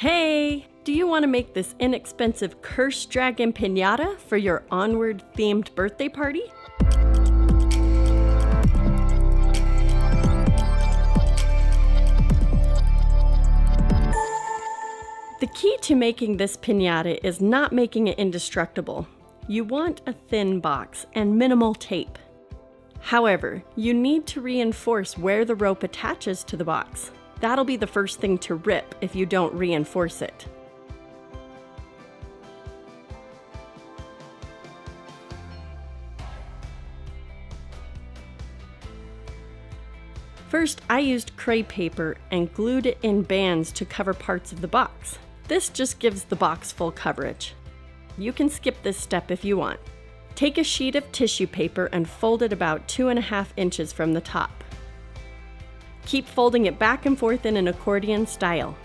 Hey! Do you want to make this inexpensive Curse Dragon Piñata for your Onward themed birthday party? The key to making this piñata is not making it indestructible. You want a thin box and minimal tape. However, you need to reinforce where the rope attaches to the box. That'll be the first thing to rip if you don't reinforce it. First, I used crepe paper and glued it in bands to cover parts of the box. This just gives the box full coverage. You can skip this step if you want. Take a sheet of tissue paper and fold it about 2.5 inches from the top. Keep folding it back and forth in an accordion style.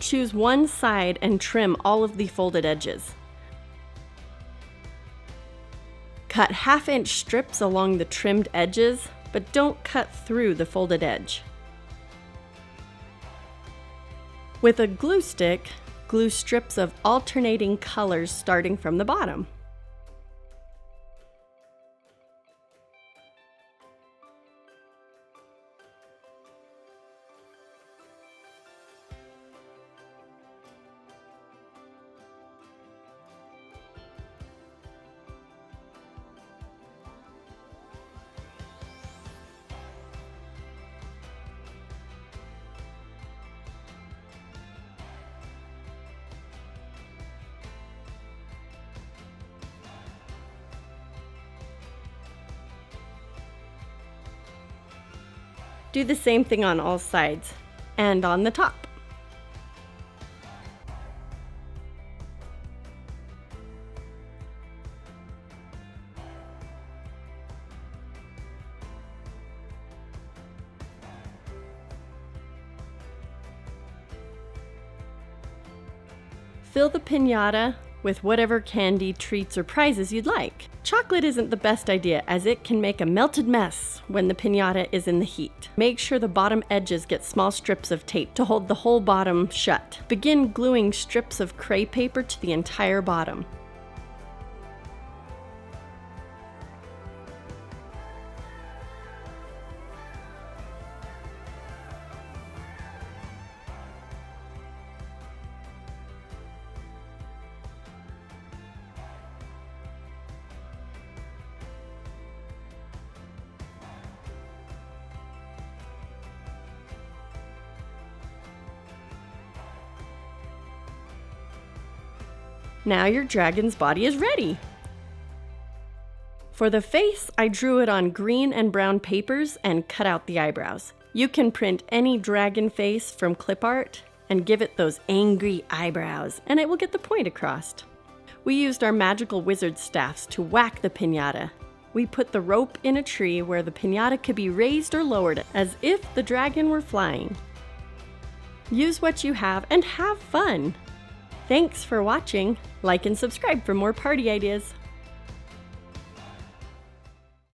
Choose one side and trim all of the folded edges. Cut 1/2-inch strips along the trimmed edges, but don't cut through the folded edge. With a glue stick, glue strips of alternating colors starting from the bottom. Do the same thing on all sides and on the top. Fill the piñata with whatever candy, treats, or prizes you'd like. Chocolate isn't the best idea as it can make a melted mess when the piñata is in the heat. Make sure the bottom edges get small strips of tape to hold the whole bottom shut. Begin gluing strips of crepe paper to the entire bottom. Now your dragon's body is ready! For the face, I drew it on green and brown papers and cut out the eyebrows. You can print any dragon face from clip art and give it those angry eyebrows, and it will get the point across. We used our magical wizard staffs to whack the piñata. We put the rope in a tree where the piñata could be raised or lowered as if the dragon were flying. Use what you have and have fun! Thanks for watching. Like and subscribe for more party ideas.